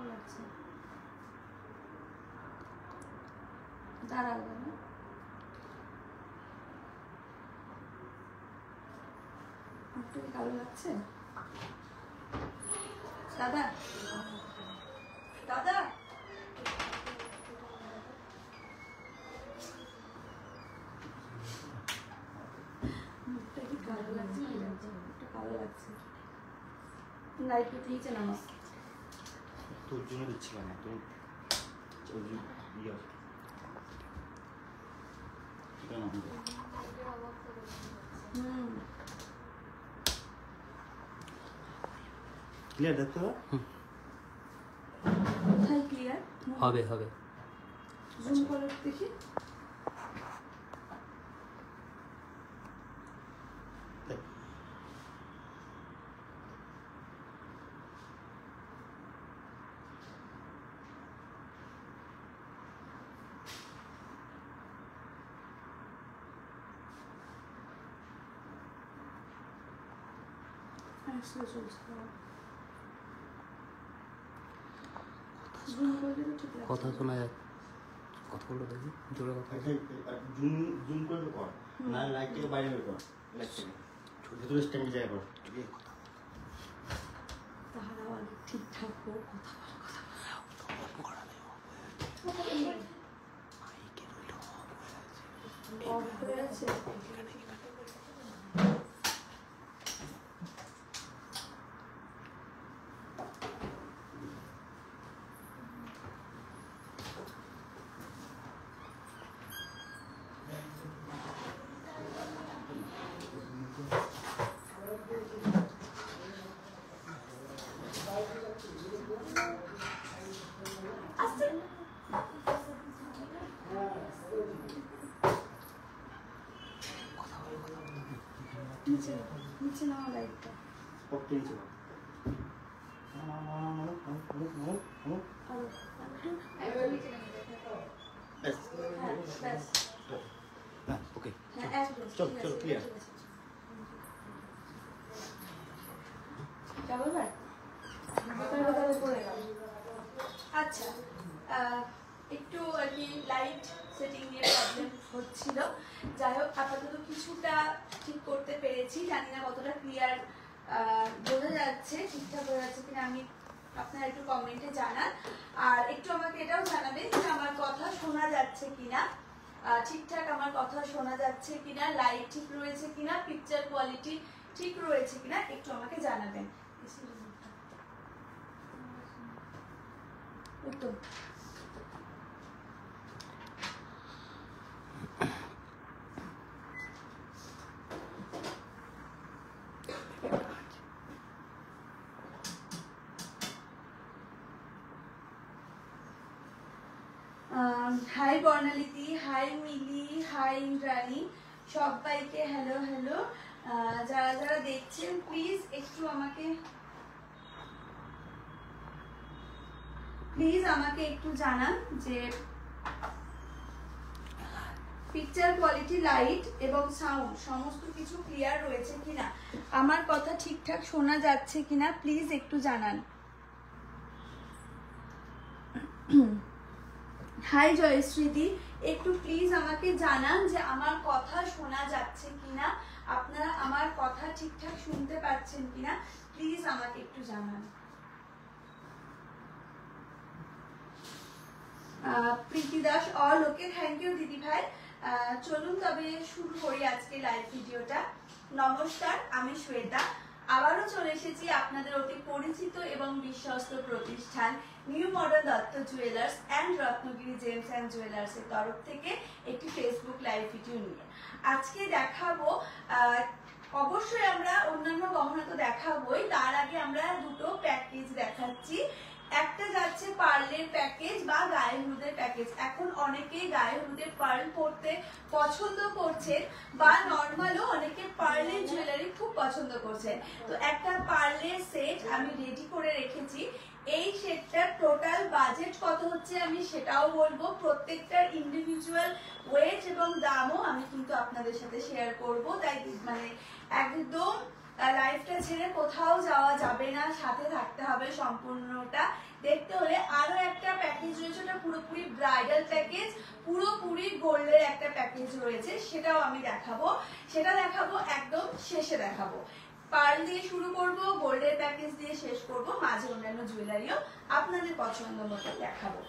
ভালো লাগছে। দাঁড়াও না, একটু কালো লাগছে দাদা। দাদা মুখটা কি কালো লাগছে? একটু কালো লাগছে। লাইট দিয়েছে না আমার তোর জন্য দিচ্ছিলাম না, তোর ক্লিয়ার দেখতে কোথায় ক্লিয়ার হবে হবে। জুম করে দেখি। কথা শোনা যাচ্ছে, কথাগুলো দেখি জোরে কথা। জুম করে কর, না লাইট থেকে বাইরে বের কর, লাইট থেকে ভেতরে স্ট্যান্ডে জায়গা কর। তাহারাও আগে ঠিকঠাক করে কথা হয়ে আছে। নিচে নাও লাইটটা। ওকে চল চল ক্লিয়ার। আচ্ছা, একটু আর কি লাইট সেটিং নিয়ে প্রবলেম হচ্ছিল। যাই হোক, আপাতত কিছুটা ঠিক করতে পেরেছি। জানি না কতটা ক্লিয়ার বোঝা যাচ্ছে, ঠিকঠাক বোঝা যাচ্ছে কিনা আমি আপনারা একটু কমেন্টে জানান। আর একটু আমাকে এটাও জানাবেন যে আমার কথা শোনা যাচ্ছে কিনা, ঠিকঠাক আমার কথা শোনা যাচ্ছে কিনা, লাইট ঠিক রয়েছে কিনা, পিকচার কোয়ালিটি ঠিক রয়েছে কিনা একটু আমাকে জানাবেন। একদম হাই বর্ণালিতি, হাই মিলি, হাই ইন্দ্রাণী, সবাইকে হ্যালো হ্যালো। যারা যারা দেখছেন প্লিজ আমাকে একটু জানান যে পিকচার কোয়ালিটি, লাইট এবং সাউন্ড সমস্ত কিছু ক্লিয়ার রয়েছে কিনা, আমার কথা ঠিকঠাক শোনা যাচ্ছে কিনা প্লিজ একটু জানান। হাই জয়শ্রীদি, একটু প্লিজ আমাকে জানান যে আমার কথা শোনা যাচ্ছে কিনা, আপনারা আমার কথা ঠিকঠাক শুনতে পাচ্ছেন কিনা প্লিজ আমাকে একটু জানান। Priti Das all okay, thank you দিদি ভাই। চলুন তবে শুরু করি আজকে লাইভ ভিডিওটা। নমস্কার, আমি শ্বেতা, আবারও চলে এসেছি আপনাদের অতি পরিচিত এবং বিশ্বস্ত প্রতিষ্ঠান new model Dutta jewellers and Ratnagiri James and jewellers এর তরফ থেকে একটি ফেসবুক লাইভ ভিডিও নিয়ে। আজকে দেখাবো, অবশ্যই আমরা অন্যান্য গহনা তো দেখাবোই, তার আগে আমরা দুটো প্যাকেজ দেখাচ্ছি। একটা যাচ্ছে পার্লের প্যাকেজ বা গায়ে হলুদের প্যাকেজ। এখন অনেকেই গায়ে হলুদের পার্ল পরতে পছন্দ করছেন বা নর্মালও অনেকে পার্লের জুয়েলারি খুব পছন্দ করছেন। তো একটা পার্লের সেট আমি রেডি করে রেখেছি। এই সেটটার টোটাল বাজেট কত হচ্ছে আমি সেটাও বলবো, প্রত্যেকটার ইন্ডিভিজুয়াল ওয়েট এবং দামও আমি কিন্তু আপনাদের সাথে শেয়ার করব। তাই মানে একদম লাইফটা ছেড়ে কোথাও যাওয়া যাবে না, সাথে থাকতে হবে সম্পূর্ণটা দেখতে হলে। আরো একটা প্যাকেজ রয়েছে, ওটা পুরোপুরি ব্রাইডাল প্যাকেজ, পুরোপুরি গোল্ডের একটা প্যাকেজ রয়েছে, সেটাও আমি দেখাবো। সেটা দেখাবো একদম শেষে দেখাবো। পার্ল দিয়ে শুরু করব, গোল্ডের প্যাকেজ দিয়ে শেষ করব, মাঝে অন্যান্য জুয়েলারিও আপনাদের পছন্দ মতো দেখাবো।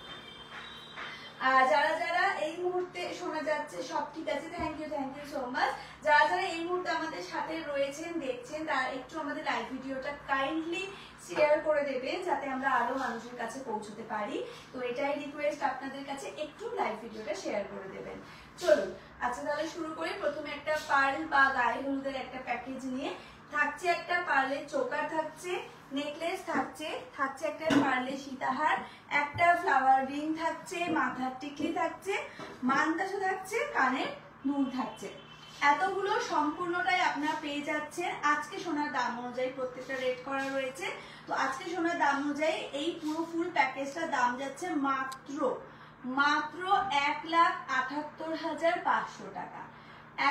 যারা যারা এই মুহূর্তে শোনা যাচ্ছে সব ঠিক আছে, থ্যাংক ইউ সো মাচ। যারা যারা এই মুহূর্তে আমাদের সাথে রয়েছেন দেখছেন, তারা একটু আমাদের লাইভ ভিডিওটা কাইন্ডলি শেয়ার করে দেবেন যাতে আমরা আরো মানুষের কাছে পৌঁছতে পারি। তো এটাই রিকোয়েস্ট আপনাদের কাছে, একটু লাইভ ভিডিওটা শেয়ার করে দেবেন। চলুন আচ্ছা তাহলে শুরু করি। প্রথমে একটা পার্ল বা গায়ে হলুদের একটা প্যাকেজ নিয়ে থাকছে, একটা পার্লের চোকার থাকছে, নেকলেস থাকছে, থাকছে একটা পার্লের সীতাহার, একটা ফ্লাওয়ার রিং থাকছে, মাথার টিকলি থাকছে, মানতাসা থাকছে, কানের নুন থাকছে। এতগুলো সম্পূর্ণটাই আপনারা পেয়ে যাচ্ছেন। আজকে সোনার দাম অনুযায়ী প্রত্যেকটা রেট করা রয়েছে। তো আজকে সোনার দাম অনুযায়ী এই পুরো ফুল প্যাকেজটার দাম যাচ্ছে মাত্র 1,78,500 টাকা।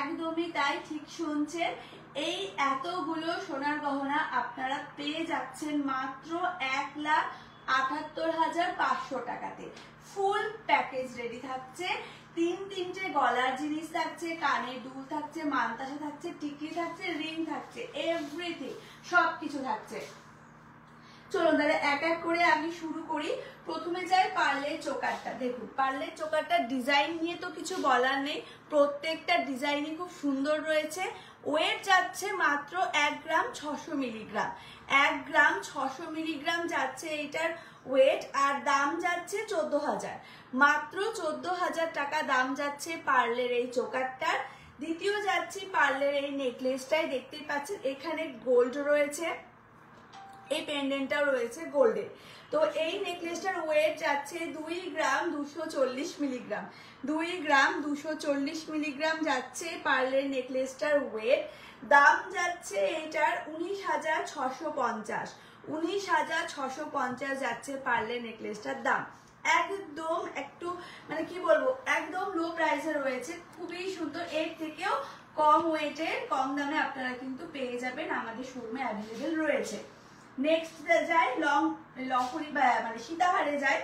একদমই তাই, ঠিক শুনছেন। এই এতগুলো সোনার গহনা আপনারা পেয়ে যাচ্ছেন মাত্র 1,78,500 টাকাতে। ফুল প্যাকেজ রেডি থাকছে, তিনটে গলার জিনিস থাকছে, কানের দুল থাকছে, মানতাসা থাকছে, টিকলি থাকছে, রিং থাকছে, এভরিথিং সবকিছু থাকছে। চলুন তাহলে এক এক করে আমি শুরু করি। প্রথমে যাই পার্লের চোকারটা। দেখুন পার্লের চোকারটা ডিজাইন নিয়ে তো কিছু বলার নেই, প্রত্যেকটা ডিজাইনই খুব সুন্দর রয়েছে। ওয়েট যাচ্ছে মাত্র 1 গ্রাম 600 মিলিগ্রাম, 1 গ্রাম 600 মিলিগ্রাম যাচ্ছে এইটার ওয়েট। আর দাম যাচ্ছে 14,000, মাত্র 14,000 টাকা দাম যাচ্ছে পার্লের এই চোকারটার। দ্বিতীয় যাচ্ছি পার্লের এই নেকলেসটাই, দেখতেই পাচ্ছেন এখানে গোল্ড রয়েছে, এই পেন্ডেন্টটাও রয়েছে গোল্ডের। তো এই নেকলেসটার ওয়েট যাচ্ছে 2 গ্রাম 240 মিলিগ্রাম, 2 গ্রাম 240 মিলিগ্রাম যাচ্ছে পার্লের নেকলেসটার ওয়েট। দাম যাচ্ছে এটার 19,650, 19,650 যাচ্ছে পার্লের নেকলেসটার দাম। একদম একটু মানে কি বলবো, একদম লো প্রাইসে রয়েছে, খুবই সুন্দর। এর থেকেও কম ওয়েটের কম দামে আপনারা কিন্তু পেয়ে যাবেন, আমাদের শোরুমে অ্যাভেলেবেল রয়েছে। নেক্সট যাই লহরি মানে সীতাহারে যাই।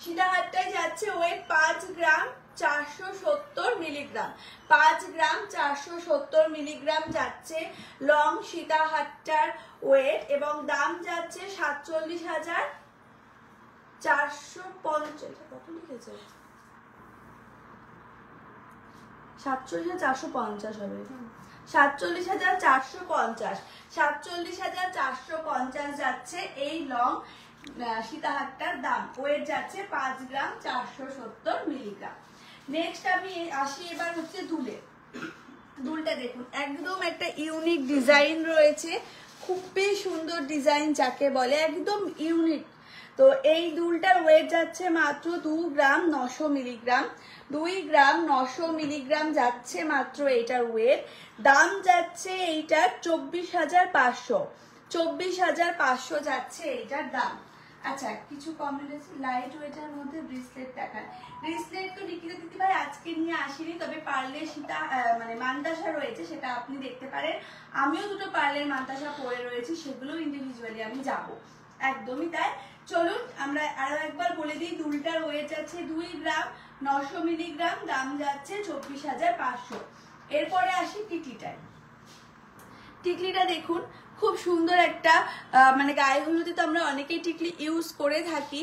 সীতাহারটাই যাচ্ছে ওয়েট 5 গ্রাম 470 মিলিগ্রাম, 5 গ্রাম 470 মিলিগ্রাম যাচ্ছে লং সীতাহারটার ওয়েট, এবং দাম যাচ্ছে 47,450। কত লিখেছে? 47,450 হবে, 47,450, 47,450 যাচ্ছে এই লং সীতাহারটার দাম। ওয়েট যাচ্ছে 5 গ্রাম 470 মিলিগ্রাম। নেক্সট আমি আসি এবার হচ্ছে দুলে। দুলটা দেখুন একদম একটা ইউনিক ডিজাইন রয়েছে, খুবই সুন্দর ডিজাইন যাকে বলে, একদম ইউনিক। তো এই দুলটার ওয়েট যাচ্ছে মাত্র 2 গ্রাম 900 মিলিগ্রাম, 2 গ্রাম 900 মিলিগ্রাম যাচ্ছে মাত্র এইটার ওয়েট। দাম যাচ্ছে এইটার 24,500, 24,500 যাচ্ছে এইটার দাম। আচ্ছা কিছু কমেন্ট আছে, লাইট ওয়েটের মধ্যে ব্রেসলেট দেখান। ব্রেসলেট তো নিকিতা দিদি ভাই আজকে নিয়ে আসিনি, তবে পার্লের সীতা মানে মানতাসা রয়েছে, সেটা আপনি দেখতে পারেন। আমিও দুটো পার্লের মানতাসা পরে রয়েছি, সেগুলো ইন্ডিভিজুয়ালি আমি যাব। একদমই তাই। চলুন আমরা আরো একবার বলে দিই, দুলটার ওয়েট যাচ্ছে 2 গ্রাম 900 মিলিগ্রাম, দাম যাচ্ছে 24,500। এরপরে আসি টিকলিটায়। টিকলিটা দেখুন খুব সুন্দর একটা মানে গায়ে হলুদে তো আমরা অনেকেই টিকলি ইউজ করে থাকি,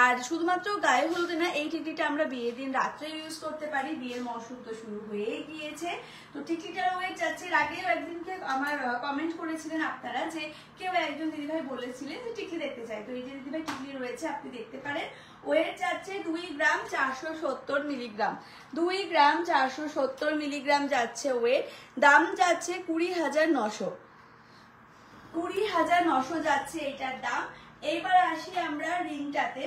আর শুধুমাত্র গায়ে হলুদে না, এই টিকলিটা আমরা বিয়ের দিন রাত্রে ইউজ করতে পারি, বিয়ের মৌসুম তো শুরু হয়ে গিয়েছে। তো টিকলিটার ওয়েট যাচ্ছে, আগেও একদিনকে আমার কমেন্ট করেছিলেন আপনারা যে কেউ একজন দিদিভাই বলেছিলেন যে টিকলি দেখতে চাই, তো এই যে দিদিভাই টিকলি রয়েছে আপনি দেখতে পারেন। ওয়েট যাচ্ছে 2 গ্রাম 470 মিলিগ্রাম, 2 গ্রাম 470 মিলিগ্রাম যাচ্ছে ওয়েট। দাম যাচ্ছে 20,900, 20,900 যাচ্ছে এটার দাম। এইবার আসি আমরা রিংটাতে।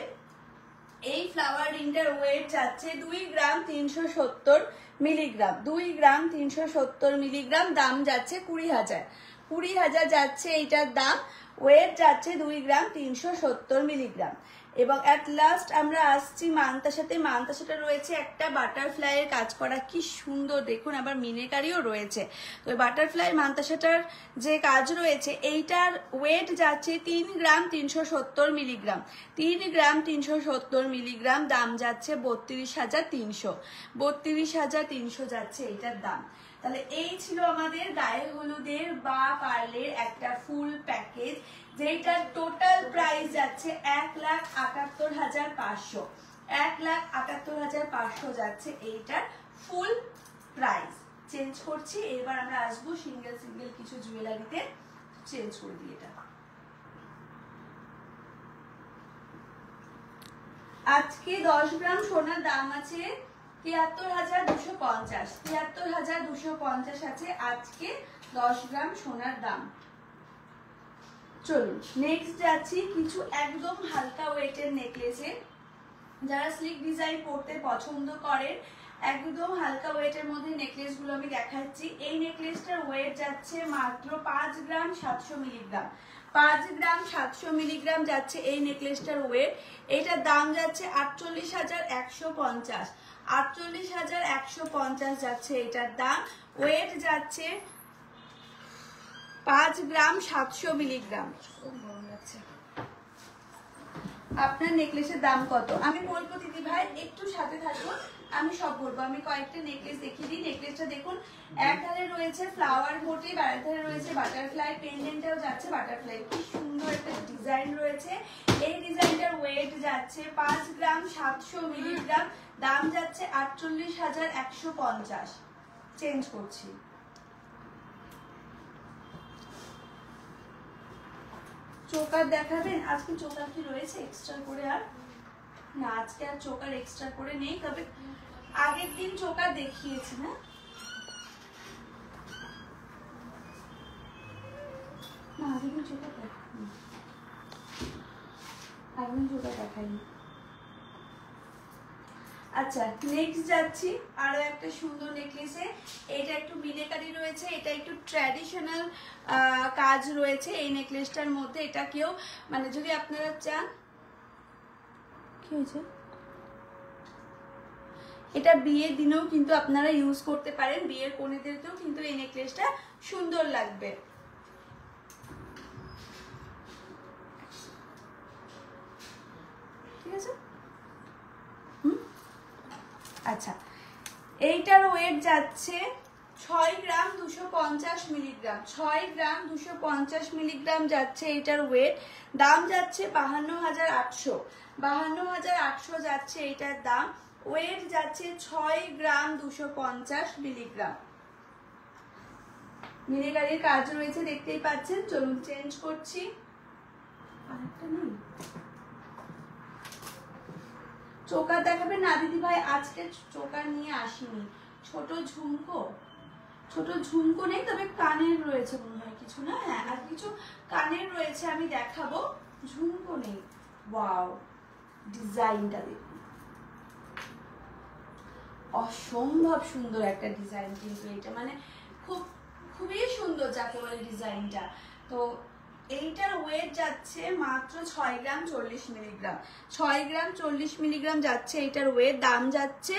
এই ফ্লাওয়ার রিংটার ওয়েট যাচ্ছে 2 গ্রাম 370 মিলিগ্রাম, 2 গ্রাম 370 মিলিগ্রাম, দাম যাচ্ছে 20,000, 20,000 যাচ্ছে এইটার দাম। ওয়েট যাচ্ছে 2 গ্রাম 370 মিলিগ্রাম। এবং অ্যাট লাস্ট আমরা আসছি মান্তার সাথে। মান্তার সাথে রয়েছে একটা বাটারফ্লাইয়ের কাজ করা, কি সুন্দর দেখুন, আবার মিনেকারিও রয়েছে। তো বাটারফ্লাই মান্তাসাটার যে কাজ রয়েছে এইটার ওয়েট যাচ্ছে 3 গ্রাম 370 মিলিগ্রাম। 3 গ্রাম 370 মিলিগ্রাম, দাম যাচ্ছে 32,300। 32,300 যাচ্ছে এইটার দাম। তাহলে এই ছিল আমাদের গায়ে হলুদের বা পার্লের একটা ফুল প্যাকেজ, যেটার টোটাল প্রাইস যাচ্ছে 1,78,500। 1,78,500 যাচ্ছে এইটার ফুল প্রাইস। চেঞ্জ করছি, এবার আমরা আসবো সিঙ্গেল সিঙ্গেল কিছু জুয়েলারিতে। চেঞ্জ করে দিই এটা। আজকে 10 গ্রাম সোনার দাম আছে 73,250। 73,250 আছে আজকে 10 গ্রাম সোনার দাম। চলুন নেক্সট যাচ্ছি কিছু একদম হালকা ওয়েটের নেকলেসে। যারা স্লিক ডিজাইন পরতে পছন্দ করেন, একদম হালকা ওয়েটের মধ্যে নেকলেসগুলো আমি দেখাচ্ছি। এই নেকলেসটার ওয়েট যাচ্ছে মাত্র 5 গ্রাম 700 মিলিগ্রাম। 5 গ্রাম 700 মিলিগ্রাম যাচ্ছে এই নেকলেসটার ওয়েট। এইটার দাম যাচ্ছে 48,150। 48,150 যাচ্ছে এটার দাম। ওয়েট যাচ্ছে 5 গ্রাম 700 মিলিগ্রাম। আপনার নেকলেসের দাম কত আমি বলবো দিদি ভাই, একটু সাথে থাকুন, আমি সব বলবো। আমি কয়েকটা নেকলেস দেখিয়ে দিই। নেকলেসটা দেখুন, এক ধারে রয়েছে ফ্লাওয়ার মোটিভ, আর এক ধারে রয়েছে বাটারফ্লাই। পেন্ডেন্টটাও যাচ্ছে বাটারফ্লাই, কি সুন্দর একটা ডিজাইন রয়েছে। এই ডিজাইনটার ওয়েট যাচ্ছে 5 গ্রাম 700 মিলিগ্রাম, দাম যাচ্ছে 48,150। চেঞ্জ করছি। চোকার দেখাবেন? আজকে চোকার কি রয়েছে এক্সট্রা করে? আর না, আজকে আর চোকার এক্সট্রা করে নেই, তবে আগের দিন চোকার দেখিয়েছি না। আগের দিন চোকার দেখাইনি। আচ্ছা নেক্সট যাচ্ছি আরো একটা সুন্দর নেকলেসে। এটা একটু মিনেকারি রয়েছে, এটা একটু ট্র্যাডিশনাল কাজ রয়েছে এই নেকলেসটার মধ্যে। এটা কেউ মানে যদি আপনারা চান, কি হয়েছে, এটা বিয়ের দিনেও কিন্তু আপনারা ইউজ করতে পারেন, বিয়ের কনেদেরকেও কিন্তু এই নেকলেসটা সুন্দর লাগবে। ঠিক আছে। আচ্ছা এইটার ওয়েট যাচ্ছে 6 গ্রাম 250 মিলিগ্রাম। 6 গ্রাম 250 মিলিগ্রাম যাচ্ছে এইটার ওয়েট। দাম যাচ্ছে 52,800। 52,800 যাচ্ছে এইটার দাম। ওয়েট যাচ্ছে 6 গ্রাম 250 মিলিগ্রাম। মিনেকারির কাজ রয়েছে, দেখতেই পাচ্ছেন। চলুন চেঞ্জ করছি। আরেকটা নেই চোকার দেখাবে না দিদি ভাই? আজকে চোকার নিয়ে আসিনি। ছোট ঝুমকো নেই, তবে কানের রয়েছে মনে হয় কিছু, না? হ্যাঁ, আর কিছু কানের রয়েছে, আমি দেখাবো। ঝুমকো নেই। ওয়াও, ডিজাইনটা দেখুন, অসম্ভব সুন্দর একটা ডিজাইন কিন্তু এটা, মানে খুবই সুন্দর যাকে বলে ডিজাইনটা। তো এইটার ওয়েট যাচ্ছে মাত্র 6 গ্রাম 40 মিলিগ্রাম। 6 গ্রাম 40 মিলিগ্রাম যাচ্ছে এইটার ওয়েট। দাম যাচ্ছে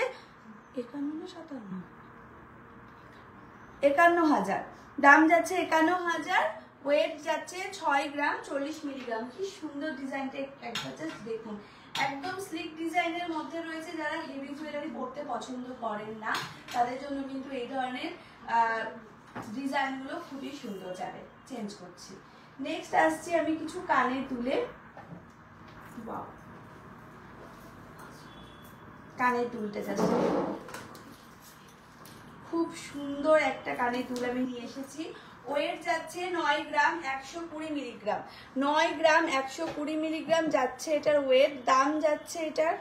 51,000। দাম যাচ্ছে 51,000। ওয়েট যাচ্ছে 6 গ্রাম 40 মিলিগ্রাম। কি সুন্দর ডিজাইনটা, একবার জাস্ট দেখুন। একদম স্লিক ডিজাইনের মধ্যে রয়েছে। যারা হেভি জুয়েলারি পরতে পছন্দ করেন না, তাদের জন্য কিন্তু এই ধরনের ডিজাইনগুলো খুবই সুন্দর যাবে। চেঞ্জ করছি। নেক্সট আসছি আমি কিছু কানের দুলে। ওয়াও, কানের দুলটা যাচ্ছে, খুব সুন্দর একটা কানের দুল আমি নিয়ে এসেছি। ওয়েট যাচ্ছে 9 গ্রাম 120 মিলিগ্রাম। 9 গ্রাম 120 মিলিগ্রাম যাচ্ছে এটার ওয়েট। দাম যাচ্ছে এটার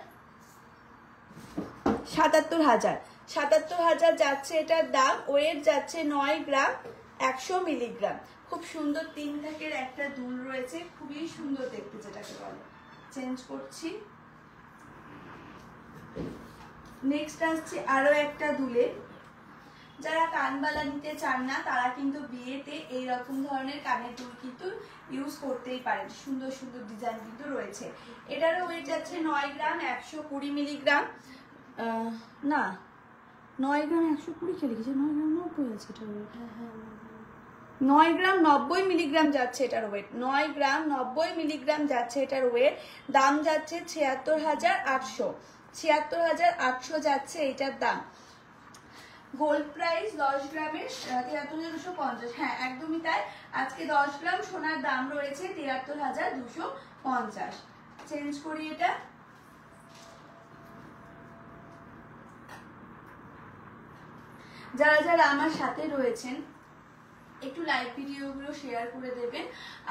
77,000। 77,000 যাচ্ছে এটার দাম। ওয়েট যাচ্ছে 9 গ্রাম 100 মিলিগ্রাম। খুব সুন্দর 3 থাকের একটা দুল রয়েছে, খুবই সুন্দর দেখতে যেটাকে বলে। চেঞ্জ করছি। নেক্সট আসছে আরো একটা দুলে। যারা কানবালা নিতে চান না তারা কিন্তু বিয়েতে এইরকম ধরনের কানের দুল কিন্তু ইউজ করতেই পারেন। সুন্দর সুন্দর ডিজাইন কিন্তু রয়েছে। এটারও ওয়েট যাচ্ছে 9 গ্রাম 120 মিলিগ্রাম, না 9 গ্রাম 120 কে লিখেছে, 9 গ্রাম 90 আছে এটার ওয়েট। হ্যাঁ 9 গ্রাম 90 মিলিগ্রাম যাচ্ছে এটার ওয়েট, 9 গ্রাম 90 মিলিগ্রাম যাচ্ছে এটার ওয়েট। দাম যাচ্ছে 76,800, 76,800 যাচ্ছে এইটার দাম। গোল্ড প্রাইস 10 গ্রামের 73,250, হ্যাঁ একদমই তাই। আজকে 10 গ্রাম সোনার দাম রয়েছে 73,250। চেঞ্জ করি এটা। যারা যারা আমার সাথে রয়েছেন একটু লাইভ ভিডিওগুলো শেয়ার করে দেবেন।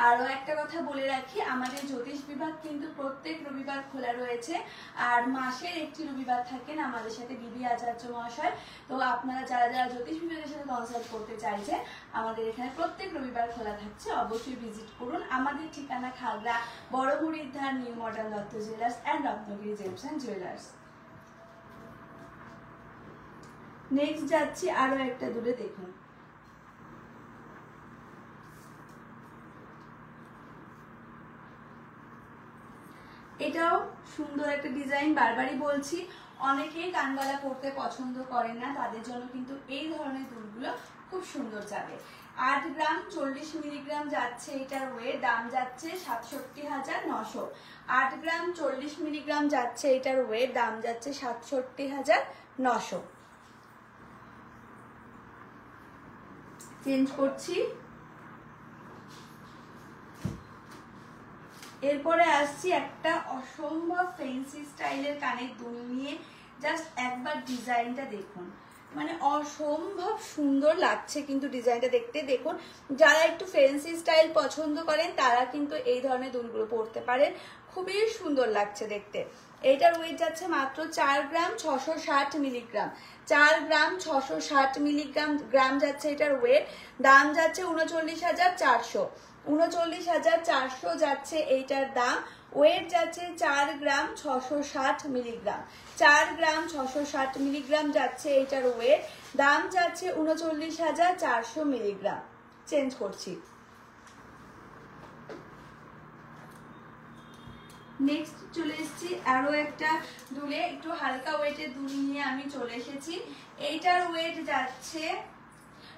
আরও একটা কথা বলে রাখি, আমাদের জ্যোতিষ বিভাগ কিন্তু প্রত্যেক রবিবার খোলা রয়েছে, আর মাসের একটি রবিবার থাকেন আমাদের সাথে বিবি আচার্য মহাশয়। তো আপনারা যারা যারা জ্যোতিষ বিভাগের সাথে কনসাল্ট করতে চাইছেন, আমাদের এখানে প্রত্যেক রবিবার খোলা থাকছে, অবশ্যই ভিজিট করুন। আমাদের ঠিকানা খাগড়া বড় Haridwar new modern Dutta jewellers and Ratnagiri James and jewellers. Next যাচ্ছি আরো একটা দূরে, দেখুন এটাও সুন্দর একটা ডিজাইন। বারবারই বলছি, অনেকেই কানবালা পরতে পছন্দ করেন না, তাদের জন্য কিন্তু এই ধরনের দুলগুলো খুব সুন্দর যাবে। 8 গ্রাম 40 মিলিগ্রাম যাচ্ছে এটার ওয়েট, দাম যাচ্ছে 67,900। 8 গ্রাম 40 মিলিগ্রাম যাচ্ছে এটার ওয়েট, দাম যাচ্ছে 67,900। চেঞ্জ করছি। এরপরে আসছি একটা অসম্ভব ফ্যান্সি স্টাইলের কানের দুল নিয়ে। জাস্ট একবার ডিজাইনটা দেখুন, মানে অসম্ভব সুন্দর লাগছে কিন্তু ডিজাইনটা দেখতে। দেখুন, যারা একটু ফ্যান্সি স্টাইল পছন্দ করেন তারা কিন্তু এই ধরনের দুলগুলো পরতে পারেন, খুবই সুন্দর লাগছে দেখতে। এইটার ওয়েট যাচ্ছে মাত্র 4 গ্রাম 660 মিলিগ্রাম, 4 গ্রাম 660 মিলিগ্রাম গ্রাম যাচ্ছে এটার ওয়েট। দাম যাচ্ছে 39,400, 39,400 যাচ্ছে এইটার দাম। ওয়েট যাচ্ছে 4 গ্রাম 660 মিলিগ্রাম, 4 গ্রাম 660 মিলিগ্রাম যাচ্ছে এইটার ওয়েট। দাম যাচ্ছে 39,400 মিলিগ্রাম। চেঞ্জ করছি। নেক্সট চলে এসেছি আরো একটা দুলে, একটু হালকা ওয়েটের দুল নিয়ে আমি চলে এসেছি। এইটার ওয়েট যাচ্ছে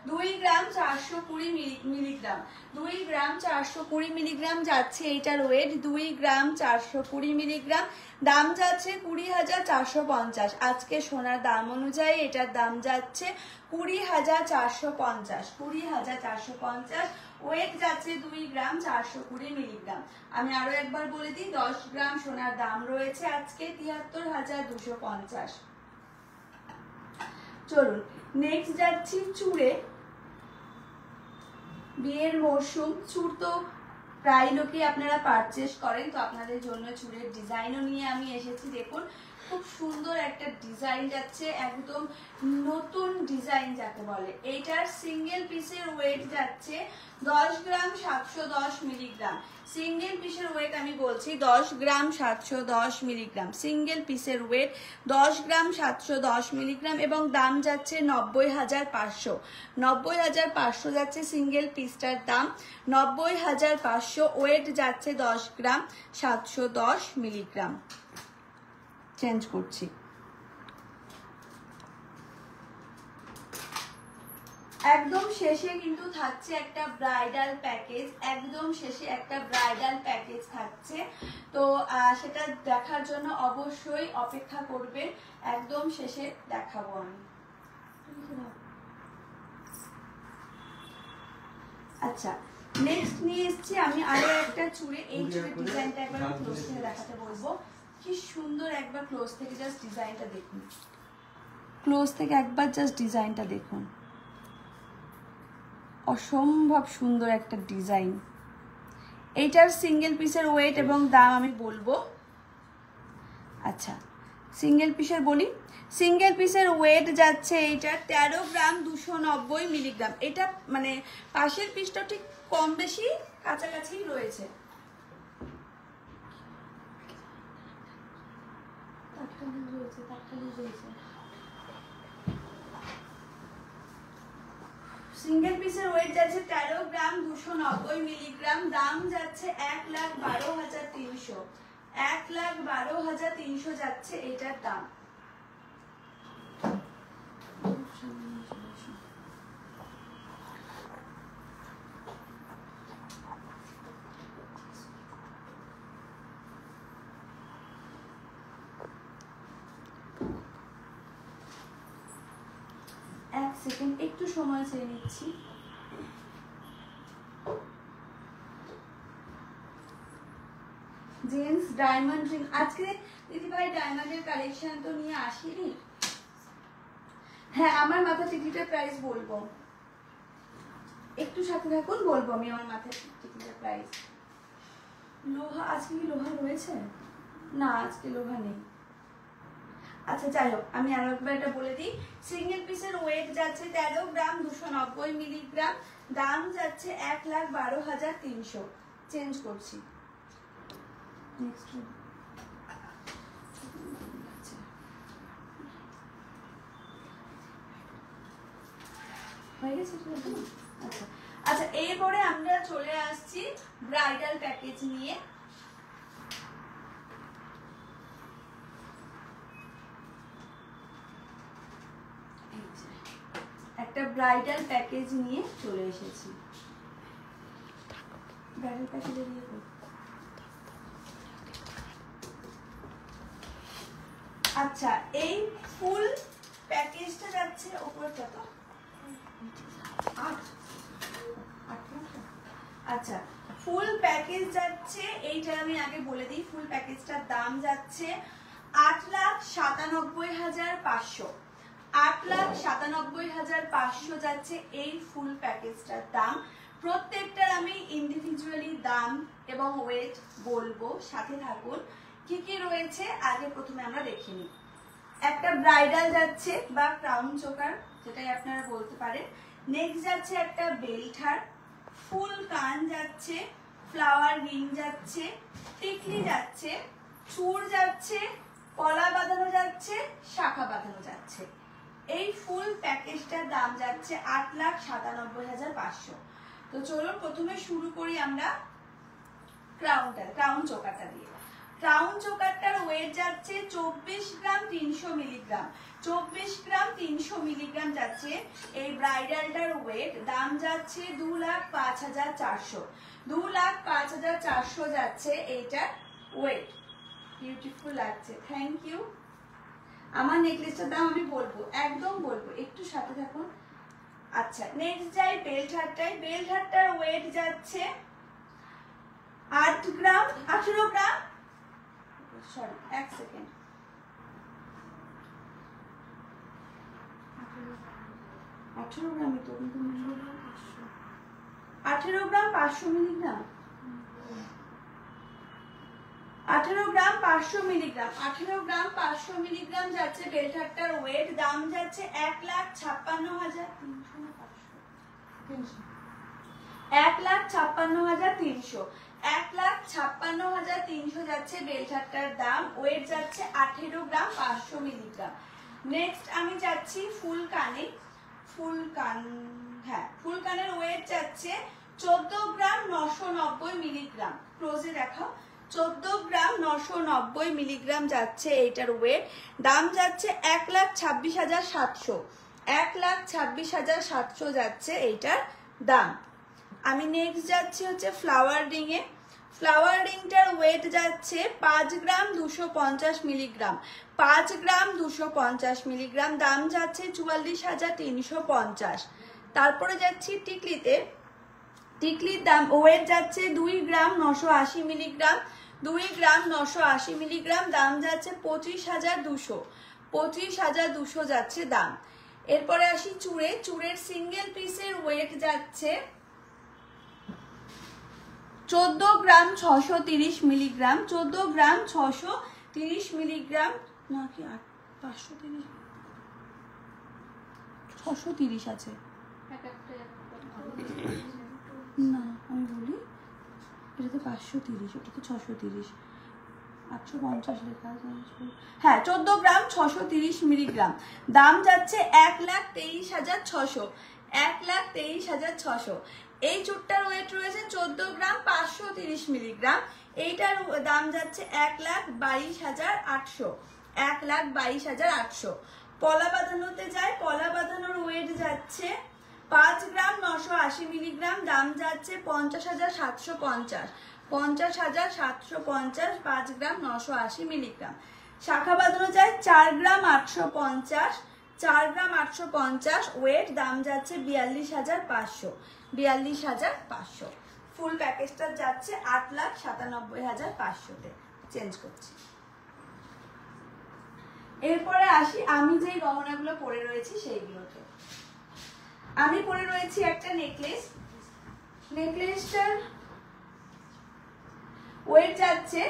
2 গ্রাম 420 মিলিগ্রাম, 2 গ্রাম 420 মিলিগ্রাম যাচ্ছে এইটার ওয়েট, 2 গ্রাম 420 মিলিগ্রাম। দাম যাচ্ছে 20,450। আজকে সোনার দাম অনুযায়ী এটার দাম যাচ্ছে 20,450, 20,450। ওয়েট যাচ্ছে 2 গ্রাম 420 মিলিগ্রাম। আমি আরো একবার বলে দিই, 10 গ্রাম সোনার দাম রয়েছে আজকে 73,250। চলুন নেক্সট যাচ্ছি চূড়ে। বিয়ের মরশুম, চূড় তো প্রায় লোকই আপনারা পারচেস করেন, তো আপনাদের জন্য চূড়ের ডিজাইনও নিয়ে আমি এসেছি। দেখুন খুব সুন্দর একটা ডিজাইন যাচ্ছে, একদম নতুন ডিজাইন যাকে বলে। এইটার সিঙ্গেল পিসের ওয়েট যাচ্ছে 10 গ্রাম 710 মিলিগ্রাম। সিঙ্গেল পিসের ওয়েট আমি বলছি 10 গ্রাম 710 মিলিগ্রাম, সিঙ্গেল পিসের ওয়েট 10 গ্রাম 710 মিলিগ্রাম, এবং দাম যাচ্ছে 90,500, 90,500 যাচ্ছে সিঙ্গেল পিসটার দাম, 90,500। ওয়েট যাচ্ছে 10 গ্রাম 710 মিলিগ্রাম। চেঞ্জ করছি। একদম শেষে কিন্তু থাকছে একটা ব্রাইডাল প্যাকেজ, একদম শেষে একটা ব্রাইডাল প্যাকেজ থাকছে, তো সেটা দেখার জন্য অবশ্যই অপেক্ষা করবেন, একদম শেষে দেখাবো আমি। আচ্ছা, নেক্সট নিয়ে এসেছি আমি আরো একটা চুড়ে। এই চুড়ের ডিজাইনটা একবার ক্লোজ থেকে দেখাতে বলবো। কি সুন্দর, একবার ক্লোজ থেকে জাস্ট ডিজাইনটা দেখুন, ক্লোজ থেকে একবার জাস্ট ডিজাইনটা দেখুন, অসম্ভব সুন্দর একটা ডিজাইন। এইটার সিঙ্গেল পিসের ওয়েট এবং দাম আমি বলবো। আচ্ছা, সিঙ্গেল পিসের বলি, সিঙ্গেল পিসের ওয়েট যাচ্ছে এইটার 13 গ্রাম 290 মিলিগ্রাম। এটা মানে পাশের পিসটা ঠিক কম বেশি কাছাকাছি রয়েছে। সিঙ্গেল পিসের ওয়েট যাচ্ছে 13 গ্রাম 290 মিলিগ্রাম, দাম যাচ্ছে 1,12,300। 1,12,300 যাচ্ছে এটার দাম। এক সেকেন্ড একটু সময় চেয়ে নিচ্ছি। জেন্টস ডায়মন্ড রিং আজকে দিদিভাই ডায়মন্ডের কালেকশন তো নিয়ে আসিনি। হ্যাঁ আমার মাথা টিকিটের প্রাইস বলবো, একটু সাথে থাকুন, বলবো আমি আমার মাথা টিকিটের প্রাইস। লোহা আজকে কি লোহা রয়েছে? না আজকে লোহা নেই। আচ্ছা যাই হোক, আমি আরো একবার এটা বলে দিই। সিঙ্গেল পিসের ওয়েট যাচ্ছে 13 গ্রাম 290 মিলিগ্রাম, দাম যাচ্ছে 1,12,300। চেঞ্জ করছি। নেক্সট হয়ে গেছে। আচ্ছা আচ্ছা, এরপরে আমরা চলে আসছি ব্রাইডাল প্যাকেজ নিয়ে। একটা ব্রাইডাল প্যাকেজ নিয়ে চলে এসেছি। ব্রাইডাল প্যাকেজে দিয়ে দেব। আচ্ছা এই ফুল প্যাকেজটা যাচ্ছে ওপরে কত? 8। আচ্ছা ফুল প্যাকেজ যাচ্ছে, এইটা আমি আগে বলে দিই, ফুল প্যাকেজটার দাম যাচ্ছে 8,97,500। 8,97,500 যাচ্ছে এই ফুল প্যাকেজটার দাম। প্রত্যেকটার আমি ইন্ডিভিজুয়ালি দাম এবং ওয়েট বলবো, সাথে থাকুন। কি কি রয়েছে আগে প্রথমে আমরা দেখে নিই। একটা ব্রাইডাল যাচ্ছে বা ক্রাউন চোকার, যেটাই আপনারা বলতে পারেন। নেক্সট যাচ্ছে একটা বেল্ট হার, ফুল কান যাচ্ছে, ফ্লাওয়ার রিং যাচ্ছে, টিকলি যাচ্ছে, চূড় যাচ্ছে, কলা বাঁধানো যাচ্ছে, শাখা বাঁধানো যাচ্ছে। এই ফুল প্যাকেজটার দাম যাচ্ছে 8,97,500। তো চলুন প্রথমে শুরু করি আমরা ক্রাউন চোকারটা দিয়ে। ক্রাউন চোকারটার ওয়েট যাচ্ছে 24 গ্রাম 300 মিলিগ্রাম। 24 গ্রাম 300 মিলিগ্রাম যাচ্ছে এই ব্রাইডালটার ওয়েট। দাম যাচ্ছে 2,05,400। 2,05,400 যাচ্ছে এইটার ওয়েট। বিউটিফুল লাগছে, থ্যাংক ইউ। আমার নেকলেসটার দাম আমি বলবো, একদম বলবো, একটু সাথে থাকুন। আচ্ছা নেক্সট যাই বেল্ট হারটায়। বেল্ট হারটার ওয়েট যাচ্ছে 8 গ্রাম 18 গ্রাম, সরি এক সেকেন্ড, 18 গ্রামই তো, 18 গ্রাম 500 মিলিগ্রাম। 18 গ্রাম 500 মিলিগ্রাম। 18 গ্রাম 500 মিলিগ্রাম যাচ্ছে বেল্ট হারটার ওয়েট। দাম যাচ্ছে 1,56,300। 1,56,300। 1,56,300 যাচ্ছে বেল্ট হারটার দাম। ওয়েট যাচ্ছে 18 গ্রাম 500 মিলিগ্রাম। নেক্সট আমি যাচ্ছি ফুল কানে। ফুল কানের ওয়েট যাচ্ছে 14 গ্রাম 990 মিলিগ্রাম। ক্লোজে দেখাও। 14 গ্রাম 990 মিলিগ্রাম যাচ্ছে এইটার ওয়েট। দাম যাচ্ছে 1,26,700। 1,26,700 যাচ্ছে এইটার দাম। আমি নেক্সট যাচ্ছি হচ্ছে ফ্লাওয়ার রিং এ। ফ্লাওয়ার রিংটার ওয়েট যাচ্ছে 5 গ্রাম 250 মিলিগ্রাম। 5 গ্রাম 250 মিলিগ্রাম। দাম যাচ্ছে 44,350। তারপরে যাচ্ছি টিকলিতে। টিকলির দাম ওয়েট যাচ্ছে 2 গ্রাম 980 মিলিগ্রাম। 2 গ্রাম 980 মিলিগ্রাম। দাম যাচ্ছে 25,200। 25,200 যাচ্ছে দাম। এরপরে আসি চূড়ে। চূড়ের সিঙ্গেল পিসের ওয়েট যাচ্ছে 14 গ্রাম 630 মিলিগ্রাম। 14 গ্রাম 630 মিলিগ্রাম নাকি 530, 630 আছে না, আমি বলি এটা তো 530, ওটা তো 630, 850 লেখা আছে। হ্যাঁ 14 গ্রাম 630 মিলিগ্রাম। দাম যাচ্ছে 1,23,600। 1,23,600। এই চুটটার ওয়েট রয়েছে 14 গ্রাম 530 মিলিগ্রাম। এইটার দাম যাচ্ছে 1,22,800, 1,22,800। পলা বাঁধানোতে যায়, পলা বাঁধানোর ওয়েট যাচ্ছে 5 গ্রাম 980 মিলিগ্রাম, দাম যাচ্ছে 50,750, 50,750, 5 গ্রাম 980 মিলিগ্রাম। শাখা বাঁধানো যায় 4 গ্রাম 850, 4 গ্রাম 850 ওয়েট, দাম যাচ্ছে 42,500, 42,500। ফুল প্যাকেজটা যাচ্ছে 8,97,500-তে। চেঞ্জ করছি। এরপরে আসি আমি যে গহনাগুলো পরে রয়েছি সেইগুলোতে। আমি পরে রয়েছি একটা নেকলেস। নেকলেসটার ওয়েট যাচ্ছে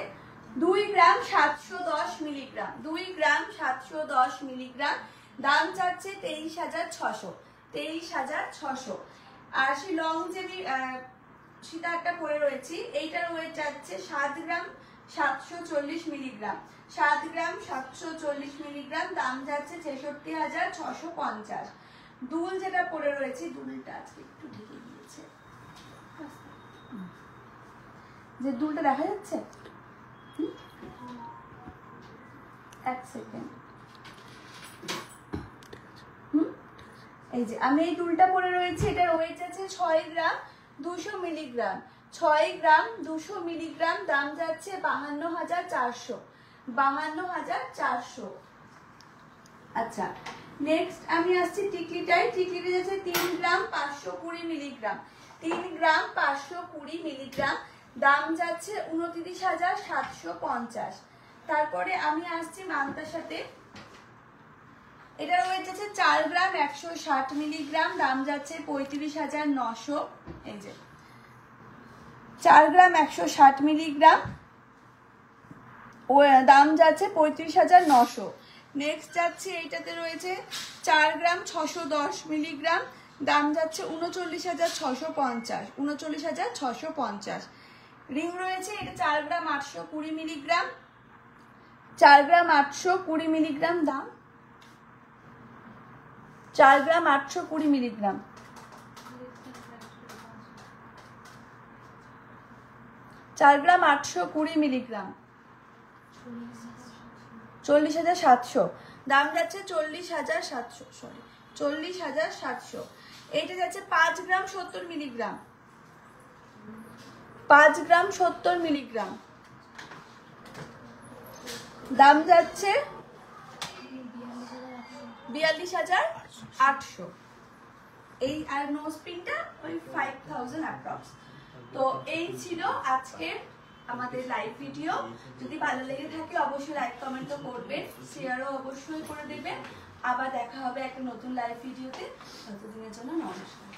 2 গ্রাম 710 মিলিগ্রাম, 2 গ্রাম 710 মিলিগ্রাম, দাম যাচ্ছে 23,600, 23,600। আর সেই লং যে সীতা একটা পরে রয়েছি, এইটার ওয়েট যাচ্ছে 7 গ্রাম 740 মিলিগ্রাম, 7 গ্রাম 740 মিলিগ্রাম, দাম যাচ্ছে 66,650। দুল যেটা পরে রয়েছি, দুলটা আজকে একটু ঢেকে গিয়েছে, যে দুলটা দেখা যাচ্ছে, এক সেকেন্ড। এই যে আমি এই দুলটা পরে রয়েছি, এটার ওয়েট আছে 6 গ্রাম 200 মিলিগ্রাম, 6 গ্রাম 200 মিলিগ্রাম, দাম যাচ্ছে 52,400, 52,400। আচ্ছা, নেক্সট আমি আসছি টিকলিটায়। টিকলিটা যাচ্ছে 3 গ্রাম 520 মিলিগ্রাম, 3 গ্রাম 520 মিলিগ্রাম, দাম যাচ্ছে 29,750। তারপরে আমি আসছি মান্তার সাথে। এটার ওয়েট যাচ্ছে 4 গ্রাম 160 মিলিগ্রাম, দাম যাচ্ছে 35,900। এই যে 4 গ্রাম 160 মিলিগ্রাম, ও দাম যাচ্ছে 35,900। নেক্সট যাচ্ছে এইটাতে রয়েছে 4 গ্রাম 610 মিলিগ্রাম, দাম যাচ্ছে 39,650, 39,650। রিং রয়েছে, এটা 4 গ্রাম 820 মিলিগ্রাম, 4 গ্রাম 820 মিলিগ্রাম, দাম 4 গ্রাম 820 মিলিগ্রাম, 4 গ্রাম 820 মিলিগ্রাম, 40,700, দাম যাচ্ছে 40,700, সরি 40,700। এইটা যাচ্ছে 5 গ্রাম 70 মিলিগ্রাম, 5 গ্রাম 70 মিলিগ্রাম, দাম যাচ্ছে 42,800। এই আর নোজ পিনটা ওই 5,000 অ্যাপ্রক্স। তো এই ছিল আজকের আমাদের লাইভ ভিডিও। যদি ভালো লেগে থাকে অবশ্যই লাইক কমেন্টও করবেন, শেয়ারও অবশ্যই করে দেবেন। আবার দেখা হবে একটা নতুন লাইভ ভিডিওতে। ততদিনের জন্য নমস্কার।